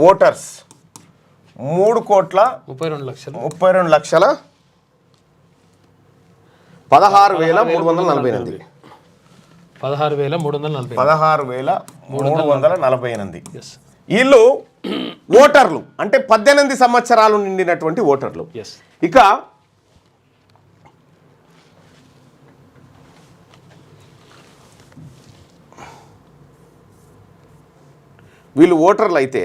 Voters 3,32,16,348. 16,348. వీళ్ళు ఓటర్లు అంటే 18 సంవత్సరాలు నిండినటువంటి ఓటర్లు. ఇక వీళ్ళు ఓటర్లు అయితే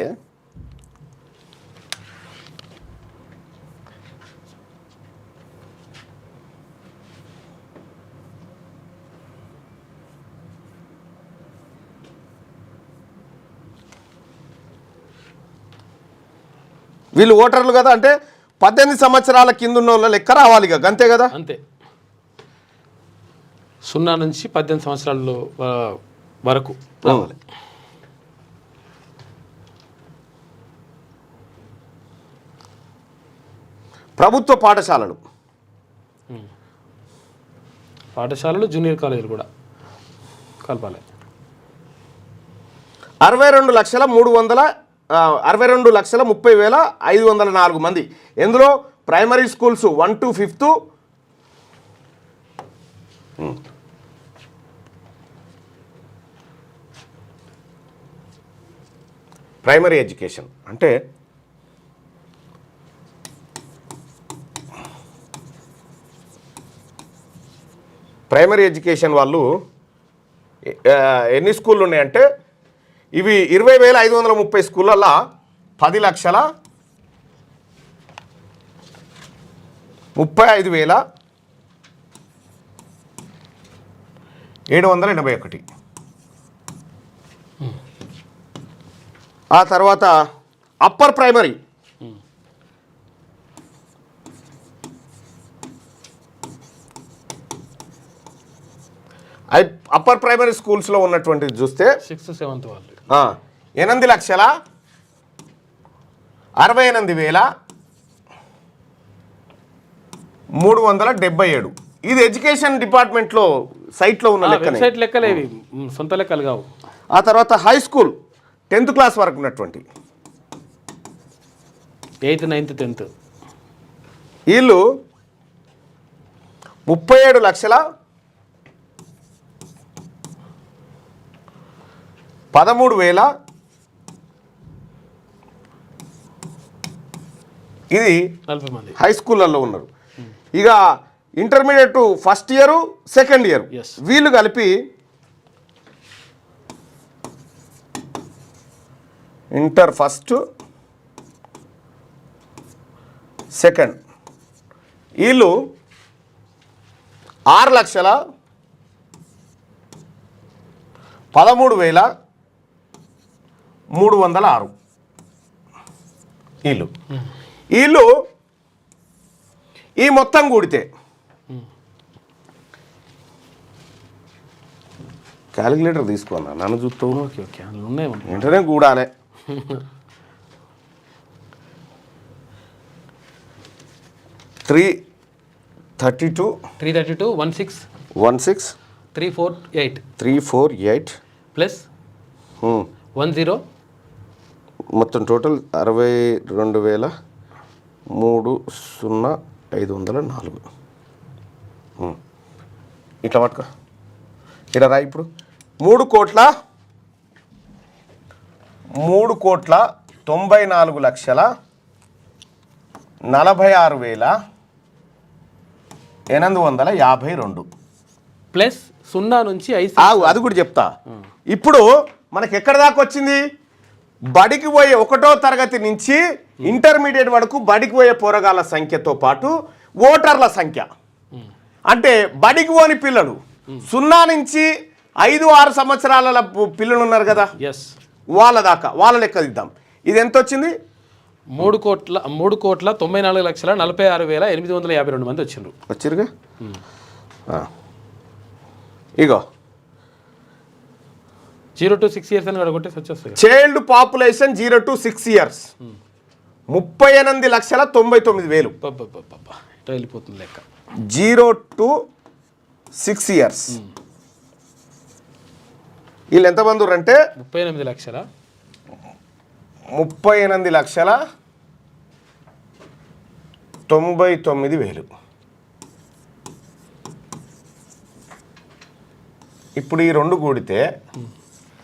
వీళ్ళు ఓటర్లు కదా, అంటే 18 సంవత్సరాల కింద ఉన్న వాళ్ళ లెక్క రావాలి ఇక, అంతే కదా. అంతే, 0 నుంచి 18 సంవత్సరాల వరకు రావాలి. ప్రభుత్వ పాఠశాలలు జూనియర్ కాలేజీలు కూడా కలపాలి. 62,30,504 మంది. ఎందులో primary schools 1 to 5th, primary education అంటే ప్రైమరీ ఎడ్యుకేషన్ వాళ్ళు ఎన్ని స్కూళ్ళు ఉన్నాయంటే ఇవి 20,530 స్కూళ్ళల్లో 10,35,781. ఆ తర్వాత అప్పర్ ప్రైమరీ అప్పర్ ప్రైమరీ స్కూల్స్లో ఉన్నటువంటిది చూస్తే 6th 7th వాళ్ళు 8,68,377. ఇది ఎడ్యుకేషన్ డిపార్ట్మెంట్లో సైట్లో ఉన్న లెక్కలేవి, సొంత లెక్కలు కావు. ఆ తర్వాత హై స్కూల్ 10th క్లాస్ వరకు ఉన్నటువంటి 8th 9th 10th వీళ్ళు 37,13,000. ఇది 40 మంది హై స్కూళ్ళల్లో ఉన్నారు. ఇక intermediate first year second year వీళ్ళు కలిపి ఇంటర్ ఫస్ట్ సెకండ్ వీళ్ళు 6,13,306. వీళ్ళు ఈ మొత్తం కూడితే క్యాలిక్యులేటర్ తీసుకున్నా నన్ను చూస్తావు. ఓకే ఉన్నాయి వెంటనే కూడాలి. 332 16 348 ప్లస్ 10 మొత్తం టోటల్ 62,305,4. ఇట్లా పట్టుకో, ఇట్లా రా. ఇప్పుడు 3,94,46,852 ప్లస్ 0 నుంచి 5. అది కూడా చెప్తా. ఇప్పుడు మనకి ఎక్కడ దాకా వచ్చింది? బడికి పోయే 1వ తరగతి నుంచి ఇంటర్మీడియట్ వరకు బడికి పోయే పోరగాళ్ళ సంఖ్యతో పాటు ఓటర్ల సంఖ్య. అంటే బడికి పోని పిల్లలు 0 నుంచి 5-6 సంవత్సరాల పిల్లలు ఉన్నారు కదా, వాళ్ళ దాకా వాళ్ళ లెక్క దిద్దాం. ఇది ఎంత వచ్చింది? 3,94,46,852 మంది వచ్చిరుగా. ఇగో 0 to 6 years అని అడుగుంటే వచ్చేస్తుంది. Child population 0 to 6 years 38,99,000. వెళ్ళిపోతుంది లెక్క. 0 to 6 years వీళ్ళు ఎంతమంది అంటే 38 లక్షల 38,99,000. ఇప్పుడు ఈ రెండు కూడితే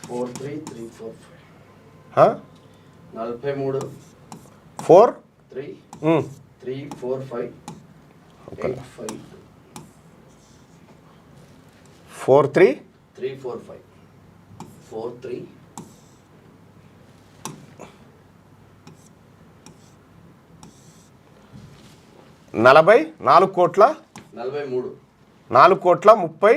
43,345 43 4 3 345 852 4 3 345 43 44 కోట్ల 43 4 కోట్ల 30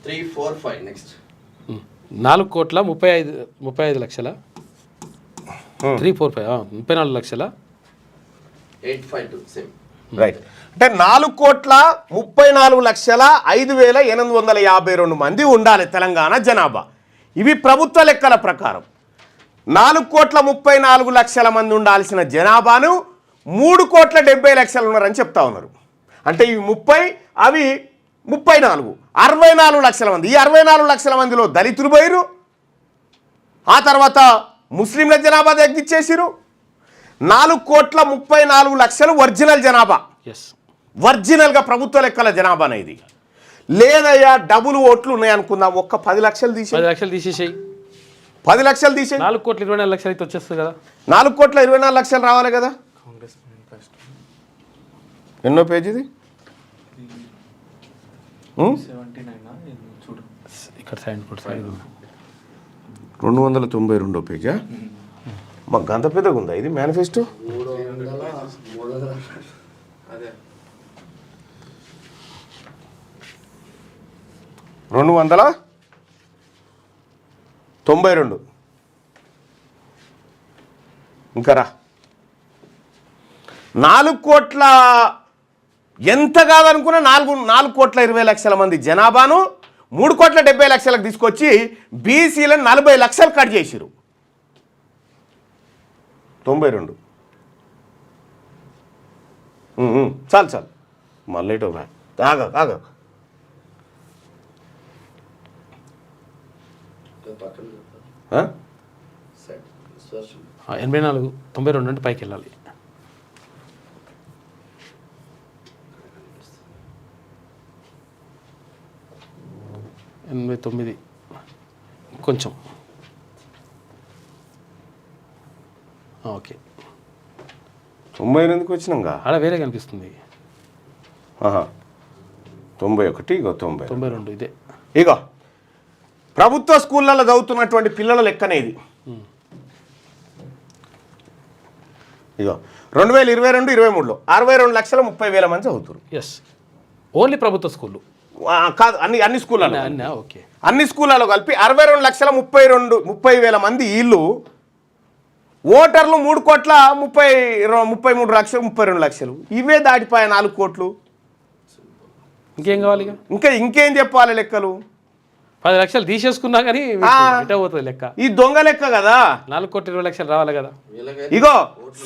345 నెక్స్ట్ 4,35,00,000 345 34 లక్షల 852 సేమ్ రైట్. అంటే 4,34,05,852 మంది ఉండాలి తెలంగాణ జనాభా. ఇవి ప్రభుత్వ లెక్కల ప్రకారం 4,34,00,000 మంది ఉండాల్సిన జనాభాను 3,70,00,000 ఉన్నారని చెప్తా ఉన్నారు. అంటే ఇవి 30 అవి 34 64 లక్షల మంది. ఈ 64 లక్షల మందిలో దళితులు పోయిరు, ఆ తర్వాత ముస్లింల జనాభా తగ్గించేసిరు. 4,34,00,000 ఒరిజినల్ జనాభా, ఎస్ ఒరిజినల్గా ప్రభుత్వ లెక్కల జనాభా అనేది. లేదయ్యా డబుల్ ఓట్లు ఉన్నాయనుకుందాం, ఒక్క 10 లక్షలు తీసి 10 లక్షలు తీసేసేయి, 10 లక్షలు తీసి 4,24,00,000 అయితే వచ్చేస్తుంది కదా. 4,24,00,000 రావాలి కదా. ఎన్నో పేజీది? ఇక్కడ సైడ్ 292 పేజా? మాకు గంత పెద్దగా ఉందా ఇది మేనిఫెస్టో? 300 అదే 292 ఇంకా రా. 4 కోట్ల ఎంత కాదనుకున్నా 4,20,00,000 మంది జనాభాను 3,70,00,000 తీసుకొచ్చి బీసీలను 40 లక్షలు కట్ చేసిరు. 92 చాలు మళ్ళీ ఆగ 84 92 అంటే పైకి వెళ్ళాలి. 89 కొంచెం ఓకే. 98కి వచ్చినాగా అలా వేరే కనిపిస్తుంది. 91 ఇగో 92 ఇదే. ఇగో ప్రభుత్వ స్కూళ్ళలో చదువుతున్నటువంటి పిల్లల లెక్కనేది. ఇగో 2022-23లో 62,30,000 మంది చదువుతారు. ఎస్ ఓన్లీ ప్రభుత్వ స్కూళ్ళు కాదు, అన్ని స్కూళ్ళలో ఓకే, అన్ని స్కూళ్ళలో కలిపి 62,32,000 మంది వీళ్ళు. ఓటర్లు 3,33,00,000 ఇవే దాటిపోయా 4 కోట్లు. ఇంకేం కావాలి? ఇంకేం చెప్పాలి లెక్కలు? 10 లక్షలు తీసేసుకున్నా కానీ ఇటే పోతుంది లెక్క. ఈ దొంగ లెక్క కదా. 4,20,00,000 రావాలి కదా. ఇగో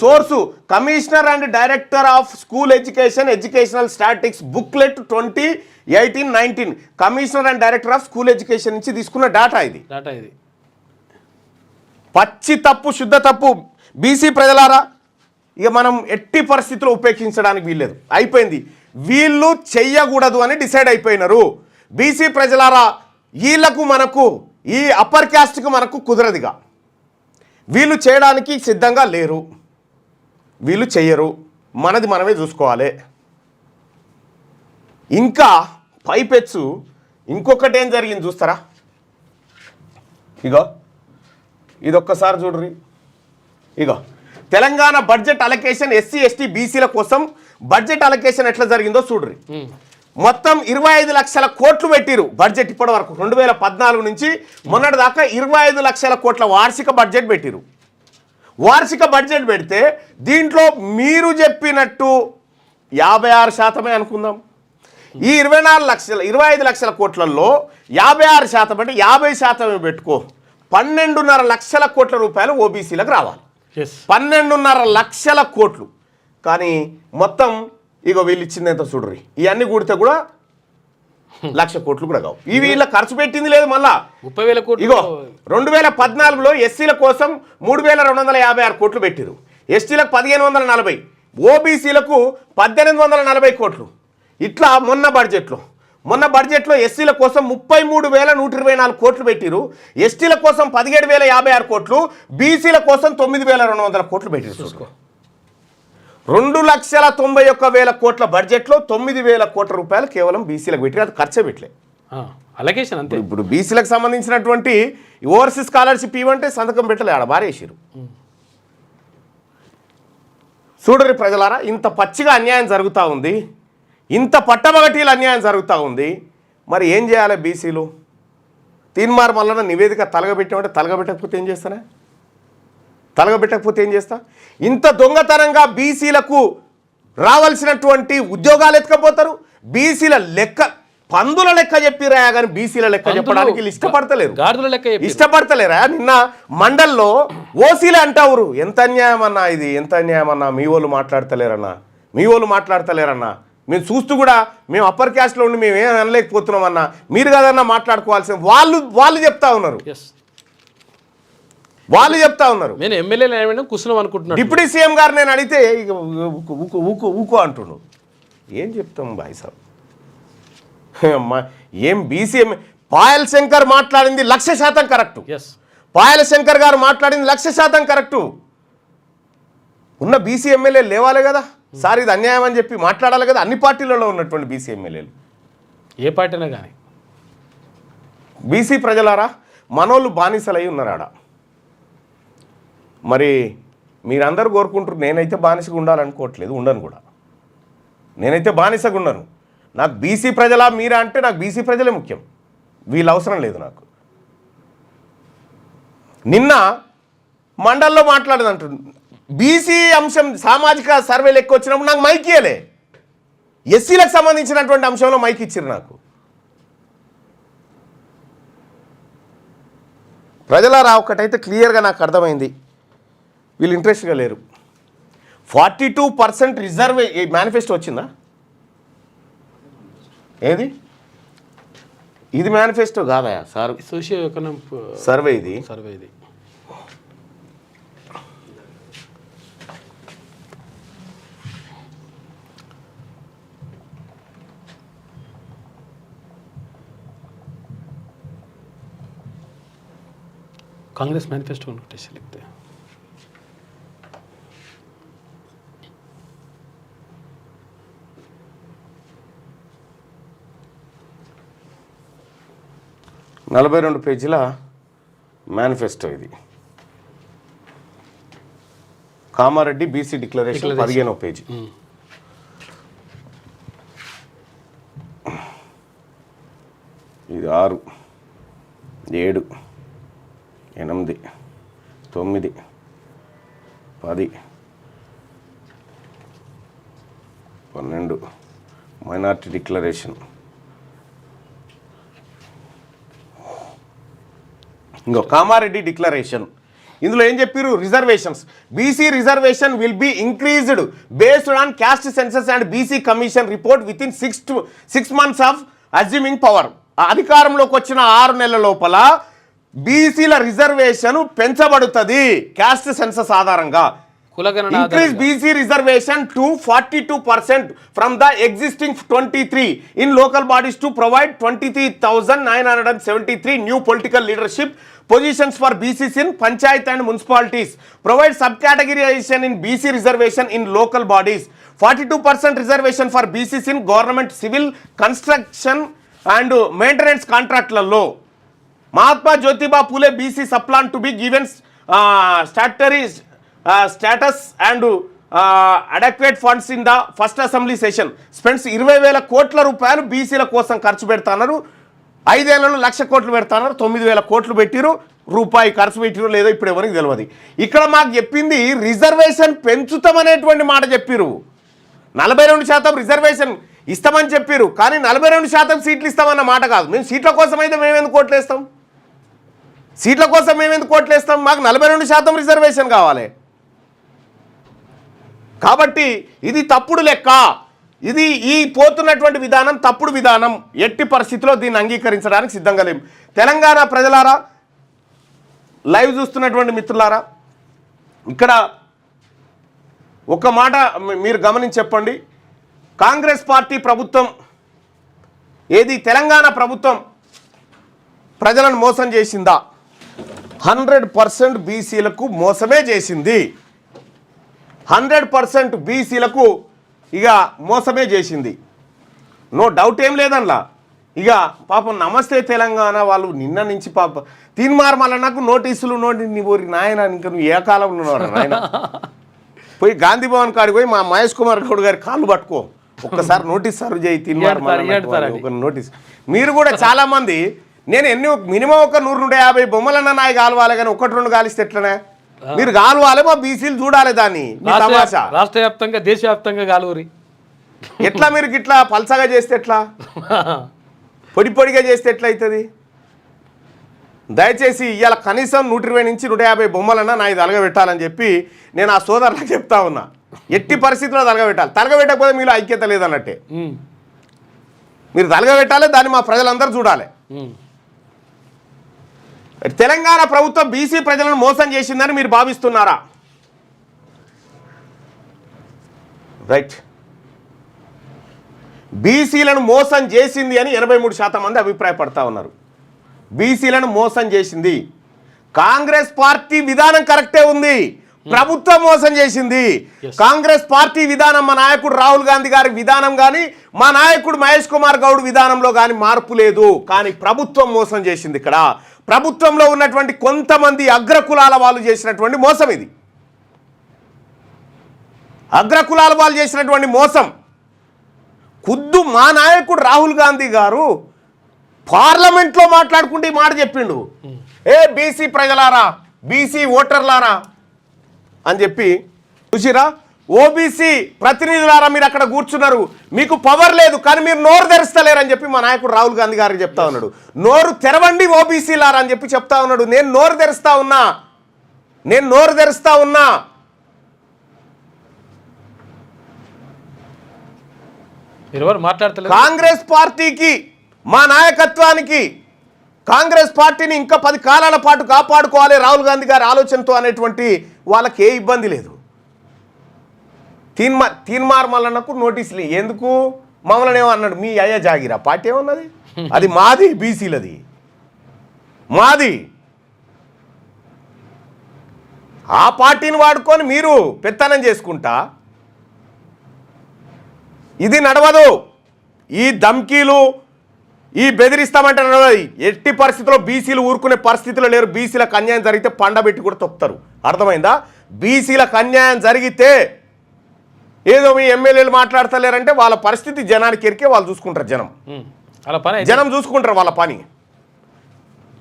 source commissioner and director of school educational statics booklet 2018-19 commissioner and director of school education నుంచి తీసుకున్న డాటా ఇది. పచ్చి తప్పు, శుద్ధ తప్పు. బీసీ ప్రజలారా, ఇక మనం ఎట్టి పరిస్థితుల్లో ఉపేక్షించడానికి వీల్లేదు, అయిపోయింది. వీళ్ళు చెయ్యకూడదు అని డిసైడ్ అయిపోయినారు. బీసీ ప్రజలారా, వీళ్ళకు మనకు ఈ అప్పర్ క్యాస్ట్కి మనకు కుదరదుగా. వీళ్ళు చేయడానికి సిద్ధంగా లేరు, వీళ్ళు చెయ్యరు, మనది మనమే చూసుకోవాలి. ఇంకా పైపెచ్చు ఇంకొకటి ఏం జరిగింది చూస్తారా? ఇగో ఇదొక్కసారి చూడ్రి. ఇగో Telangana budget allocation SC ST బీసీల కోసం బడ్జెట్ అలొకేషన్ ఎట్లా జరిగిందో చూడ్రి. మొత్తం 25 లక్షల కోట్లు పెట్టిరు బడ్జెట్ ఇప్పటి వరకు. 2014 నుంచి మొన్నటి దాకా 25 లక్షల కోట్ల వార్షిక బడ్జెట్ పెట్టిరు. వార్షిక బడ్జెట్ పెడితే దీంట్లో మీరు చెప్పినట్టు 56% అనుకుందాం. ఈ 25 లక్షల కోట్లలో 56% అంటే 50% పెట్టుకో. 12.5 లక్షల కోట్ల రూపాయలు ఓబీసీలకు రావాలి. 12.5 లక్షల కోట్లు. కానీ మొత్తం ఇగో వీళ్ళు ఇచ్చింది ఎంత చూడ్రి. ఇవన్నీ కూడితే కూడా 1,00,000 కోట్లు కూడా కావు. ఇవి వీళ్ళ ఖర్చు పెట్టింది లేదు. మళ్ళా 30,000 కోట్లు ఇగో 2014లో ఎస్సీల కోసం 3,256 కోట్లు పెట్టిరు, ఎస్టీలకు 1,540, ఓబీసీలకు 1,840 కోట్లు. ఇట్లా మొన్న బడ్జెట్లో ఎస్సీల కోసం 33,124 కోట్లు పెట్టిరు, ఎస్టీల కోసం 17,056 కోట్లు, బీసీల కోసం 9,200 కోట్లు పెట్టిరు. చూసుకో, 2,91,000 కోట్ల బడ్జెట్లో 9,000 కోట్ల రూపాయలు కేవలం బీసీలకు పెట్టి, అది ఖర్చే పెట్టలే. అలొకేషన్ అంతే. ఇప్పుడు బీసీలకు సంబంధించినటువంటి ఓవర్సీస్ స్కాలర్షిప్ ఇవ్వంటే సంతకం పెట్టలే, ఆడ బారేసిరు. చూడరి ప్రజలారా, ఇంత పచ్చిగా అన్యాయం జరుగుతూ ఉంది, ఇంత పట్టమగటీల అన్యాయం జరుగుతూ ఉంది. మరి ఏం చేయాలి బీసీలు? తీన్మార్ మల్లన్న నివేదిక తలగబెట్టామంటే తలగబెట్టకపోతే ఏం చేస్తానే? తలగబెట్టకపోతే ఏం చేస్తా? ఇంత దొంగతనంగా బీసీలకు రావాల్సినటువంటి ఉద్యోగాలు ఎత్తుకపోతారు. బీసీల లెక్క పందుల లెక్క చెప్పిరా కానీ బీసీల లెక్క చెప్పడానికి ఇష్టపడతలేరా? నిన్న మండల్లో ఓసీలే అంటావురు. ఎంత అన్యాయం అన్నా ఇది, ఎంత అన్యాయం అన్నా. మీ వాళ్ళు మాట్లాడతలేరన్నా. మేము చూస్తూ కూడా మేము అప్పర్ క్యాస్ట్లో ఉండి మేము ఏం అనలేకపోతున్నాం అన్నా. మీరు కదన్నా మాట్లాడుకోవాల్సిన వాళ్ళు చెప్తా ఉన్నారు. నేను ఎమ్మెల్యేలు కూర్చున్నాం అనుకుంటున్నాను. డిప్యూటీ సీఎం గారు నేను అడిగితే ఊకో అంటున్నాడు. ఏం చెప్తాం బాయ్ సాబ్? ఏం బీసీఎం పాయల్ శంకర్ మాట్లాడింది 1,00,000% కరెక్టు. పాయల్ శంకర్ గారు మాట్లాడింది 1,00,000% కరెక్టు. ఉన్న బీసీ ఎమ్మెల్యేలు లేవాలి కదా సార్, ఇది అన్యాయం అని చెప్పి మాట్లాడాలి కదా. అన్ని పార్టీలలో ఉన్నటువంటి బీసీ ఎమ్మెల్యేలు, ఏ పార్టీనా కానీ. బీసీ ప్రజలారా, మనోళ్ళు బానిసలై ఉన్నారు ఆడ. మరి మీరందరూ కోరుకుంటారు, నేనైతే బానిసగా ఉండాలనుకోవట్లేదు, ఉండను కూడా. నేనైతే బానిసగా ఉండను. నాకు బీసీ ప్రజలా మీరా అంటే నాకు బీసీ ప్రజలే ముఖ్యం, వీళ్ళు అవసరం లేదు నాకు. నిన్న మండల్లో మాట్లాడదంటుంది, బీసీ అంశం సామాజిక సర్వేలు ఎక్కువ వచ్చినప్పుడు నాకు మైక్ ఇయ్యలే. ఎస్సీలకు సంబంధించినటువంటి అంశంలో మైక్ ఇచ్చారు నాకు. ప్రజలారా, ఒకటైతే క్లియర్గా నాకు అర్థమైంది, వీళ్ళు ఇంట్రెస్ట్గా లేరు. 42% రిజర్వే మేనిఫెస్టో వచ్చిందా? ఏది ఇది మేనిఫెస్టో కాదా సార్? సోషియో ఎకనామిక్ సర్వే ఇది. कांग्रेस मैनिफेस्टो नोटिस लिखते हैं. నలభై 42 పేజీల మేనిఫెస్టో ఇది. కామారెడ్డి బీసీ డిక్లరేషన్ 15వ పేజీ. ఇది 6, 7, 8, 9, 10, 12 మైనార్టీ డిక్లరేషన్. ఇంకో కామారెడ్డి డిక్లరేషన్. ఇందులో ఏం చెప్పారు? Reservations, BC reservation will be increased based on caste census and BC commission report within 6 months of assuming power. అధికారంలోకి వచ్చిన 6 నెలల లోపల బీసీల రిజర్వేషన్ పెంచబడుతుంది క్యాస్ట్ సెన్సస్ ఆధారంగా. Increase BC reservation to 42% from the existing 23 in local bodies to provide 23,973 new political leadership positions for BCs in panchayat and municipalities. Provide subcategorization in BC reservation in local bodies. 42% reservation for BCs in government civil construction and maintenance contractలలో. Mahatma Jyotiba Phule BC subplan to be given statutory status and adequate funds in the first assembly session. Spends 20,000 కోట్ల రూపాయలు బీసీల కోసం ఖర్చు పెడతాన్నారు. 5 ఏళ్లలో 1,00,000 కోట్లు పెడతాన్నారు. 9,000 కోట్లు పెట్టిరు, రూపాయి ఖర్చు పెట్టిరు లేదో ఇప్పుడు ఎవరికి తెలియదు. ఇక్కడ మాకు చెప్పింది రిజర్వేషన్ పెంచుతామనేటువంటి మాట చెప్పిరు. 42% రిజర్వేషన్ ఇస్తామని చెప్పిరు, కానీ 42% సీట్లు ఇస్తామన్న మాట కాదు. మేము సీట్ల కోసం అయితే మేమెందుకు కోట్లు వేస్తాం? మాకు 42% రిజర్వేషన్ కావాలి. కాబట్టి ఇది తప్పుడు లెక్క. ఇది ఈ పోతున్నటువంటి విధానం తప్పుడు విధానం. ఎట్టి పరిస్థితిలో దీన్ని అంగీకరించడానికి సిద్ధంగా లేము. తెలంగాణ ప్రజలారా, లైవ్ చూస్తున్నటువంటి మిత్రులారా, ఇక్కడ ఒక మాట మీరు గమనించి చెప్పండి. కాంగ్రెస్ పార్టీ ప్రభుత్వం ఏది తెలంగాణ ప్రభుత్వం ప్రజలను మోసం చేసిందా? 100% బీసీలకు మోసమే చేసింది. 100% బీసీలకు ఇక మోసమే చేసింది. నో డౌట్ ఏం లేదనలా. ఇక పాపం నమస్తే తెలంగాణ వాళ్ళు నిన్న నుంచి పాప తీన్మార్ మళ్ళీ నాకు నోటీసులు నీ ఊరి నాయన, ఇంకా నువ్వు ఏ కాలంలో ఉన్నావు నాయన? పోయి గాంధీ భవన్ కాడికి పోయి మా మహేష్ కుమార్ గౌడ్ గారి కాళ్ళు పట్టుకో, ఒక్కసారి నోటీస్ సర్వ్ చేయి తీన్మార్ ఒక నోటీస్. మీరు కూడా చాలా మంది నేను మినిమం ఒక 100-150 బొమ్మలన్నా నాయి కాలువాలి, కానీ 1-2 కాలిస్తే ఎట్లనే? మీరు కాలువాలి, మా బీసీలు చూడాలి దాన్ని. రాష్ట్ర వ్యాప్తంగా దేశవ్యాప్తంగా కాలువరి ఎట్లా? మీరు ఇట్లా పల్సగా చేస్తే ఎట్లా? పొడిగా చేస్తే ఎట్లయితుంది? దయచేసి ఇవాళ కనీసం 120-150 బొమ్మలన్నా నా ఇది తలగబెట్టాలని చెప్పి నేను ఆ సోదరులకు చెప్తా ఉన్నా. ఎట్టి పరిస్థితుల్లో తలగబెట్టాలి. తలగబెట్టకపోతే మీలో ఐక్యత లేదన్నట్టే. మీరు తలగబెట్టాలి, దాన్ని మా ప్రజలందరూ చూడాలి. తెలంగాణ ప్రభుత్వం బీసీ ప్రజలను మోసం చేసిందని మీరు భావిస్తున్నారా? రైట్. బీసీలను మోసం చేసింది అని 83% మంది అభిప్రాయపడతా ఉన్నారు. బీసీలను మోసం చేసింది. కాంగ్రెస్ పార్టీ విధానం కరెక్టే ఉంది, ప్రభుత్వం మోసం చేసింది. కాంగ్రెస్ పార్టీ విధానం, మా నాయకుడు రాహుల్ గాంధీ గారి విధానం కానీ, మా నాయకుడు మహేష్ కుమార్ గౌడ్ విధానంలో కానీ మార్పు లేదు. కానీ ప్రభుత్వం మోసం చేసింది. ఇక్కడ ప్రభుత్వంలో ఉన్నటువంటి కొంతమంది అగ్రకులాల వాళ్ళు చేసినటువంటి మోసం ఇది. అగ్రకులాల వాళ్ళు చేసినటువంటి మోసం. ఖుద్దు మా నాయకుడు రాహుల్ గాంధీ గారు పార్లమెంట్లో మాట్లాడుకుంటే ఈ మాట చెప్పిండు, ఏ బీసీ ప్రజలారా, బీసీ ఓటర్లారా అని చెప్పి. చూసిరా, ఓబీసీ ప్రతినిధులారా, మీరు అక్కడ కూర్చున్నారు, మీకు పవర్ లేదు కానీ మీరు నోరు తెరుస్తలేరని చెప్పి మా నాయకుడు రాహుల్ గాంధీ గారికి చెప్తా ఉన్నాడు. నోరు తెరవండి ఓబీసీలారా అని చెప్పి చెప్తా ఉన్నాడు. నేను నోరు తెరుస్తా ఉన్నా. కాంగ్రెస్ పార్టీకి, మా నాయకత్వానికి, కాంగ్రెస్ పార్టీని ఇంకా 10 కాలాల పాటు కాపాడుకోవాలి రాహుల్ గాంధీ గారి ఆలోచనతో అనేటువంటి వాళ్ళకి ఏ ఇబ్బంది లేదు. తీన్మార్ మల్లన్నకు నోటీసులు ఎందుకు? మమ్మల్ని ఏమన్నాడు, మీ అయ్య జాగిరా పార్టీ ఏమన్నది, అది మాది, బీసీలది మాది. ఆ పార్టీని వాడుకొని మీరు పెత్తనం చేసుకుంటా ఇది నడవదు. ఈ ధమ్కీలు, ఈ బెదిరిస్తామంటే నడవదు. ఎట్టి పరిస్థితుల్లో బీసీలు ఊరుకునే పరిస్థితిలో లేరు. బీసీలకు అన్యాయం జరిగితే పండబెట్టి కూడా తొక్కుతారు. అర్థమైందా? బీసీలకు అన్యాయం జరిగితే ఏదో మీ ఎమ్మెల్యేలు మాట్లాడతలేరంటే వాళ్ళ పరిస్థితి జనానికి ఎరికే వాళ్ళు చూసుకుంటారు. జనం చూసుకుంటారు వాళ్ళ పని.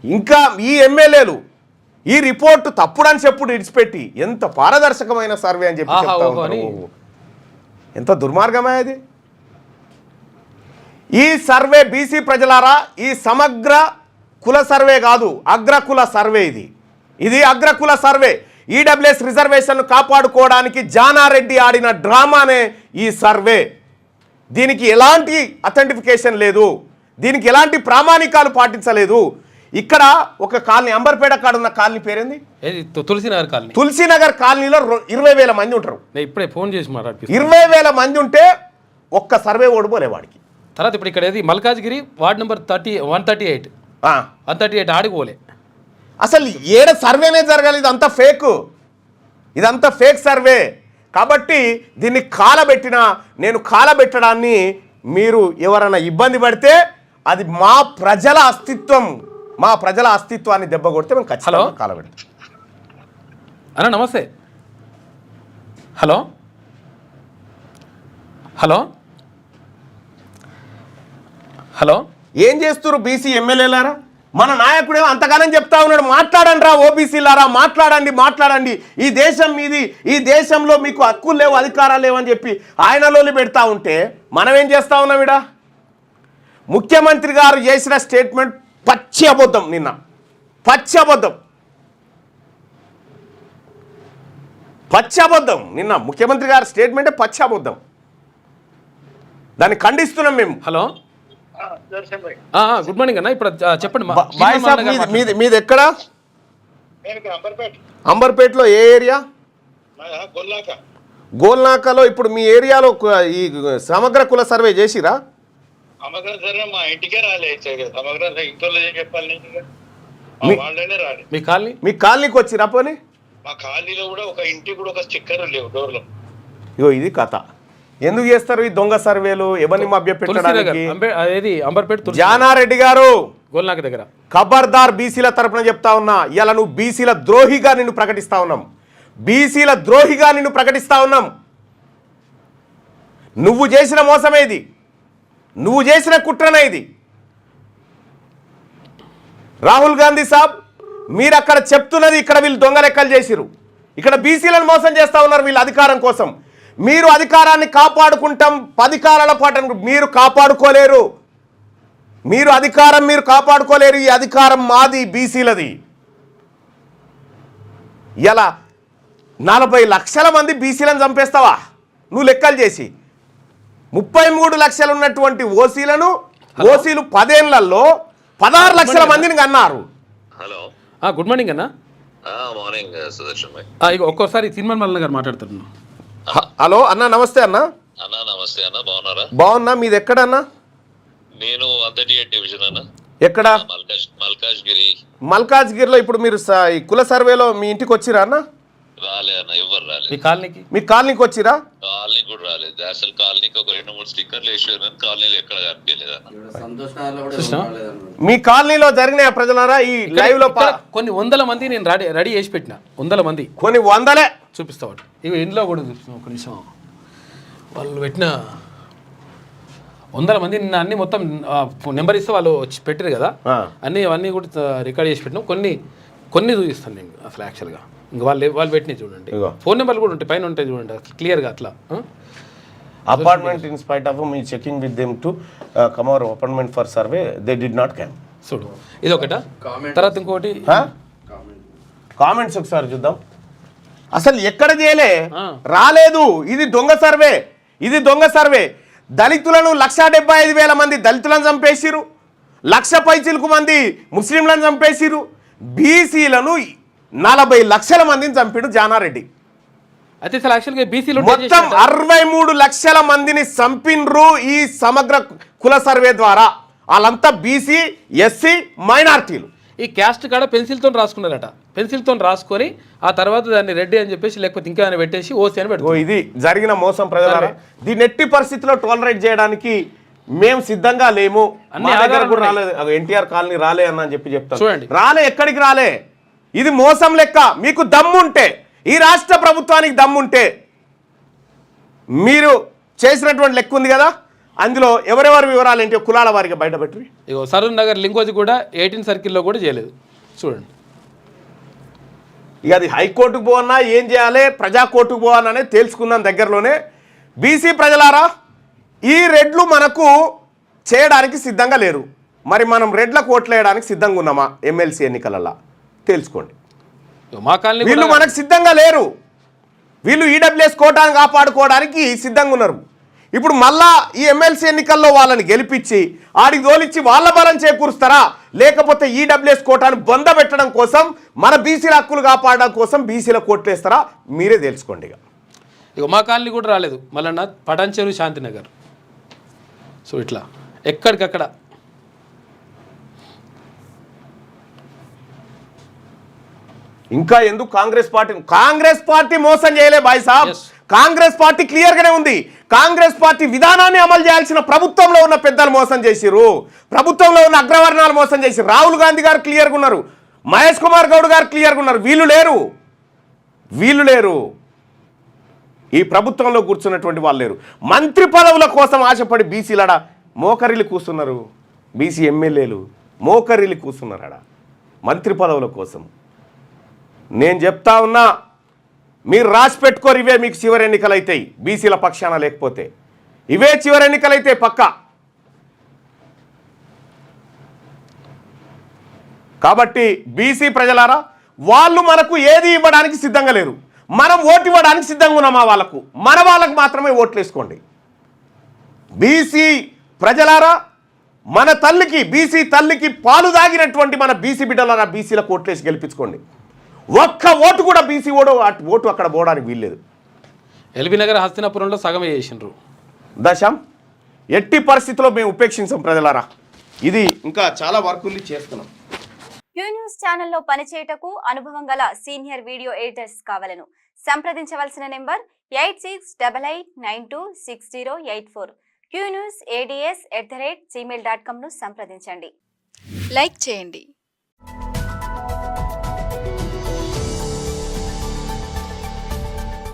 ఇంకా ఈ ఎమ్మెల్యేలు ఈ రిపోర్టు తప్పుడని చెప్పుడు ఇడిచిపెట్టి ఎంత పారదర్శకమైన సర్వే అని చెప్పి చెప్తా ఉంటారు. ఎంత దుర్మార్గమే అది. ఈ సర్వే బీసీ ప్రజలారా, ఈ సమగ్ర కుల సర్వే కాదు, అగ్రకుల సర్వే. ఇది అగ్రకుల సర్వే. ఈడబ్ల్యూఎస్ రిజర్వేషన్ కాపాడుకోవడానికి జానారెడ్డి ఆడిన డ్రామానే ఈ సర్వే. దీనికి ఎలాంటి అథెంటిఫికేషన్ లేదు, దీనికి ఎలాంటి ప్రామాణికాలు పాటించలేదు. ఇక్కడ ఒక కాలనీ, అంబర్పేట కాడ ఉన్న కాలనీ పేరేంది? తులసినగర్ కాలనీ. తులసినగర్ కాలనీలో 20,000 మంది ఉంటారు. ఇప్పుడే ఫోన్ చేసి 20,000 మంది ఉంటే ఒక్క సర్వే ఓడిపోలే వాడికి. తర్వాత ఇప్పుడు ఇక్కడ మల్కాజ్గిరి వార్డ్ నెంబర్ 138 ఆడిపోలే. అసలు ఏడ సర్వేనే జరగాలి. ఇదంతా ఫేక్ సర్వే. కాబట్టి దీన్ని నేను కాలబెట్టడాన్ని మీరు ఎవరైనా ఇబ్బంది పడితే అది మా ప్రజల అస్తిత్వాన్ని దెబ్బ కొడితే మేము ఖచ్చితంగా కాలబెడతాం. అన్న నమస్తే. హలో హలో హలో ఏం చేస్తున్నారు బీసీ ఎమ్మెల్యేలారా? మన నాయకుడేమో అంతగానం చెప్తా ఉన్నాడు, మాట్లాడండి రా ఓబీసీలారా, మాట్లాడండి, ఈ దేశం మీది, ఈ దేశంలో మీకు హక్కులు లేవు, అధికారాలు లేవు అని చెప్పి ఆయనలోని పెడతా ఉంటే మనం ఏం చేస్తా ఉన్నాం? ఇడా ముఖ్యమంత్రి గారు చేసిన స్టేట్మెంట్ పచ్చి అబద్ధం. నిన్న పచ్చి అబద్ధం. నిన్న ముఖ్యమంత్రి గారి స్టేట్మెంటే పచ్చి అబద్ధం. దాన్ని ఖండిస్తున్నాం మేము. హలో, గుడ్ మార్నింగ్ అన్న. ఇప్పుడు చెప్పండి. బాయ్ సాబ్, మీది ఎక్కడ? అంబర్పేటలో ఏ ఏరియా? గోల్నాకలో. ఇప్పుడు మీ ఏరియాలో ఈ సమగ్ర కుల సర్వే చేసిరా? సమగ్ర సర్వే మా ఇంటికే రాలేదు. సమగ్ర ఇంట్లో చెప్పాలి, మీ కాలనీకి వచ్చిరా? పోనీ మా కాలనీలో కూడా ఒక ఇంటికి కూడా ఒక స్టిక్కర్ లేవు డోర్లో. ఇగో ఇది కథ. ఎందుకు చేస్తారు ఈ దొంగ సర్వేలు? ఎవరిని మభ్య పెట్టడానికి? జానారెడ్డి గారు, గోల్నాక దగ్గర ఖబర్దార్. బీసీల తరపున చెప్తా ఉన్నా, ఇలా నువ్వు బీసీల ద్రోహిగా నిన్ను ప్రకటిస్తా ఉన్నాం. బీసీల ద్రోహిగా నిన్ను ప్రకటిస్తా ఉన్నాం. నువ్వు చేసిన మోసమేది, నువ్వు చేసిన కుట్రనే ఇది. రాహుల్ గాంధీ సాబ్, మీరు అక్కడ చెప్తున్నది ఇక్కడ వీళ్ళు దొంగ లెక్కలు చేసిరు. ఇక్కడ బీసీలను మోసం చేస్తా ఉన్నారు వీళ్ళు అధికారం కోసం. మీరు అధికారాన్ని కాపాడుకుంటాం 10 కాలాల పాటు మీరు కాపాడుకోలేరు. మీరు అధికారం మీరు కాపాడుకోలేరు. ఈ అధికారం మాది, బీసీలది. ఇలా 40 లక్షల మంది బీసీలను చంపేస్తావా నువ్వు లెక్కలు చేసి? 33 లక్షలు ఉన్నటువంటి ఓసీలను, ఓసీలు 10 ఏళ్లలో 16 లక్షల మందిని కన్నారు. హలో, గుడ్ మార్నింగ్ అన్న. మార్నింగ్ సుదర్శన్ భాయ్. ఒక్కోసారి తిరుమల మల్లన్న గారు మాట్లాడుతున్నాను. హలో అన్న, నమస్తే అన్న. అన్న నమస్తే అన్న, బాగున్నారా? బాగున్నా. మీది ఎక్కడన్నా? నేను 138 డివిజన్ అన్న. ఎక్కడ? మల్కాజ్గిరి. మల్కాజ్గిరిలో. ఇప్పుడు మీరు ఈ కుల సర్వేలో మీ ఇంటికి వచ్చిరా అన్న? రాలే అన్న, ఎవరు రాలేదు. మీ కాలనీకి వచ్చిరా? కాలనీ కూడా రాలేదు. అసలు కాలనీకి ఒక 2-3 స్టిక్కర్లు వేసారు కానీ కాలనీలో ఎక్కడ కనిపించలేదు అన్న. మీ కాలనీలో జరిగిన ప్రజలారా ఈ లైవ్ లో కొన్ని 100 మంది నేను రెడీ చేసి పెట్టిన. 100 మంది, కొన్ని 100లే చూపిస్తా. ఇవి ఇంట్లో కూడా చూపిస్తాం. ఒక నిమిషం. వాళ్ళు పెట్టిన 100 మంది నిన్న అన్ని మొత్తం నెంబర్ ఇస్తే వాళ్ళు వచ్చి పెట్టారు కదా, అవన్నీ కూడా రికార్డ్ చేసి పెట్టినాం. కొన్ని చూపిస్తాను నేను అసలు యాక్చువల్గా. ఇంకా వాళ్ళు పెట్టినాయి చూడండి. ఫోన్ నెంబర్లు కూడా ఉంటాయి, పైన ఉంటాయి చూడండి క్లియర్గా. అట్లా apartment in spite of me checking with them to come hour apartment for survey they did not come. చూడు, ఇది ఒకట. తర్వాత ఇంకోటి కామెంట్స్ ఒకసారి చూద్దాం. అసలు ఎక్కడ చేయలే, రాలేదు. ఇది దొంగ సర్వే, ఇది దొంగ సర్వే. దళితులను 1,75,000 మంది దళితులను చంపేసిరు. 1,00,000 పైచిలకు మంది ముస్లింలను చంపేసిరు. బీసీలను 40 లక్షల మందిని చంపిడు జానారెడ్డి. అయితే అసలు యాక్చువల్గా బీసీలు మొత్తం 63 లక్షల మందిని చంపిన్రు ఈ సమగ్ర కుల సర్వే ద్వారా. వాళ్ళంతా బీసీ, ఎస్సీ, మైనార్టీలు. ఈ క్యాస్ట్ కాడ పెన్సిల్తో రాసుకున్నారట. పెన్సిల్తో రాసుకొని ఆ తర్వాత దాన్ని రెడ్డి అని చెప్పేసి లేకపోతే ఇంకా అని పెట్టేసి ఓసీ అని పెట్టుకో. ఇది జరిగిన మోసం ప్రజలారా. దీన్ని ఎట్టి పరిస్థితిలో టాలరేట్ చేయడానికి మేము సిద్ధంగా లేము. మా దగ్గర కూడా రాలేదు. ఎన్టీఆర్ కాలనీ రాలే అని చెప్పి చెప్తాను. చూడండి, రాలే, ఎక్కడికి రాలే. ఇది మోసం లెక్క. మీకు దమ్ముంటే, ఈ రాష్ట్ర ప్రభుత్వానికి దమ్ముంటే మీరు చేసినటువంటి లెక్క ఉంది కదా, అందులో ఎవరెవరి వివరాలు ఏంటి కులాల వారికి బయట పెట్టి. ఇగో సరూర్ నగర్ లింగోజీ కూడా 18 సర్కిల్లో కూడా చేయలేదు. చూడండి, ఇక అది హైకోర్టుకు పోవన్నా ఏం చేయాలి, ప్రజా కోర్టుకు పోవన్నా అనేది తెలుసుకున్నాం దగ్గరలోనే. బీసీ ప్రజలారా, ఈ రెడ్లు మనకు చేయడానికి సిద్ధంగా లేరు. మరి మనం రెడ్లకు ఓట్లు వేయడానికి సిద్ధంగా ఉన్నామా ఎమ్మెల్సీ ఎన్నికలలో? తెలుసుకోండి. మా కాలనీ వీళ్ళు మనకు సిద్ధంగా లేరు. వీళ్ళు ఈడబ్ల్యూఎస్ కోటాను కాపాడుకోవడానికి సిద్ధంగా ఉన్నారు. ఇప్పుడు మళ్ళా ఈ ఎమ్మెల్సీ ఎన్నికల్లో వాళ్ళని గెలిపించి ఆడికి తోలిచ్చి వాళ్ళ బలం చేకూరుస్తారా, లేకపోతే ఈడబ్ల్యూఎస్ కోటాను బొందబెట్టడం కోసం, మన బీసీల హక్కులు కాపాడడం కోసం బీసీల కోట్లేస్తారా? మీరే తెలుసుకోండి. ఇక మా కాలనీ కూడా రాలేదు. మళ్ళీ పటాన్చెరు, శాంతినగర్. సో ఇట్లా ఎక్కడికక్కడ. ఇంకా ఎందుకు కాంగ్రెస్ పార్టీ మోసం చేయలే బాయ్ సాబ్. కాంగ్రెస్ పార్టీ క్లియర్ గానే ఉంది. కాంగ్రెస్ పార్టీ విధానాన్ని అమలు చేయాల్సిన ప్రభుత్వంలో ఉన్న పెద్దలు మోసం చేసిరు. ప్రభుత్వంలో ఉన్న అగ్రవర్ణాలు మోసం చేసిరు. రాహుల్ గాంధీ గారు క్లియర్గా ఉన్నారు, మహేష్ కుమార్ గౌడ్ గారు క్లియర్గా ఉన్నారు. వీళ్ళు లేరు. ఈ ప్రభుత్వంలో కూర్చున్నటువంటి వాళ్ళు లేరు. మంత్రి పదవుల కోసం ఆశపడి బీసీలడా మోకరిల్లి కూర్చున్నారు. బీసీ ఎమ్మెల్యేలు మోకరిల్లి కూర్చున్నారడా మంత్రి పదవుల కోసం. నేను చెప్తా ఉన్నా, మీరు రాసి పెట్టుకోరు. ఇవే మీకు చివరి ఎన్నికలు అవుతాయి బీసీల పక్షాన. లేకపోతే ఇవే చివరి ఎన్నికలు అయితే పక్కా. కాబట్టి బీసీ ప్రజలారా, వాళ్ళు మనకు ఏది ఇవ్వడానికి సిద్ధంగా లేరు. మనం ఓటు ఇవ్వడానికి సిద్ధంగా ఉన్నామా వాళ్ళకు? మన వాళ్ళకు మాత్రమే ఓట్లు వేసుకోండి. బీసీ ప్రజలారా, మన తల్లికి, బీసీ తల్లికి పాలు దాగినటువంటి మన బీసీ బిడ్డలారా, బీసీల కోట్లేసి గెలిపించుకోండి. ఒక్క ఓటు కూడా బీసీ ఓటు అక్కడ పోవడానికి వీల్లేదు. ఎల్బీ నగర్ హస్తినాపురంలో సగమే చేసిండ్రు. దశం ఎట్టి పరిస్థితిలో మేము ఉపేక్షించాం ప్రజలారా. ఇది ఇంకా చాలా వర్కుల్ని చేస్తున్నాం. క్యూ న్యూస్ ఛానల్లో పనిచేయటకు అనుభవం గల సీనియర్ వీడియో ఎడిటర్స్ కావాలను సంప్రదించవలసిన నెంబర్ 8688926084. qnewsads@gmail.com ను సంప్రదించండి. లైక్ చేయండి.